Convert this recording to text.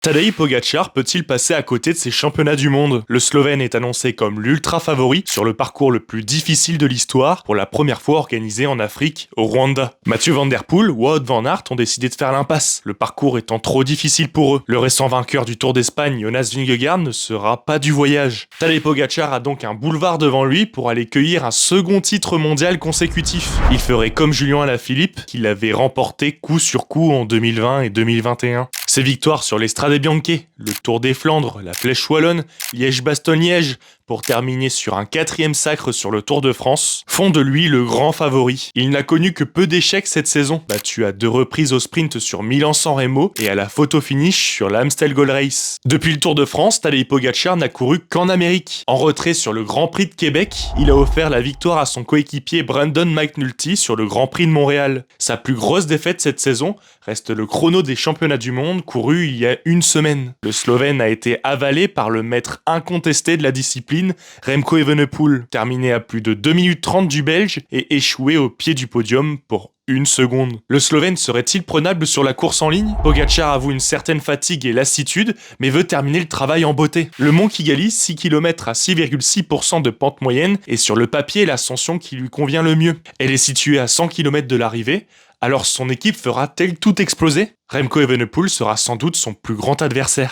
Tadej Pogačar peut-il passer à côté de ces championnats du monde? Le Slovène est annoncé comme l'ultra favori sur le parcours le plus difficile de l'histoire, pour la première fois organisé en Afrique, au Rwanda. Mathieu Van Der Poel, Wout van Aert ont décidé de faire l'impasse, le parcours étant trop difficile pour eux. Le récent vainqueur du Tour d'Espagne, Jonas Vingegaard, ne sera pas du voyage. Tadej Pogačar a donc un boulevard devant lui pour aller cueillir un second titre mondial consécutif. Il ferait comme Julian Alaphilippe, qui l'avait remporté coup sur coup en 2020 et 2021. Ses victoires sur l'Estrade Bianche, le Tour des Flandres, la Flèche Wallonne, Liège-Bastogne-Liège, pour terminer sur un 4e sacre sur le Tour de France, font de lui le grand favori. Il n'a connu que peu d'échecs cette saison, battu à 2 reprises au sprint sur Milan-San Remo et à la photo finish sur l'Amstel Gold Race. Depuis le Tour de France, Tadej Pogačar n'a couru qu'en Amérique. En retrait sur le Grand Prix de Québec, il a offert la victoire à son coéquipier Brandon McNulty sur le Grand Prix de Montréal. Sa plus grosse défaite cette saison reste le chrono des championnats du monde couru il y a une semaine. Le Slovène a été avalé par le maître incontesté de la discipline, Remco Evenepoel, terminé à plus de 2 minutes 30 du Belge et échoué au pied du podium pour 1 seconde. Le Slovène serait-il prenable sur la course en ligne? Pogačar avoue une certaine fatigue et lassitude, mais veut terminer le travail en beauté. Le mont Kigali, 6 km à 6,6% de pente moyenne, est sur le papier l'ascension qui lui convient le mieux. Elle est située à 100 km de l'arrivée, alors son équipe fera-t-elle tout exploser? Remco Evenepoel sera sans doute son plus grand adversaire.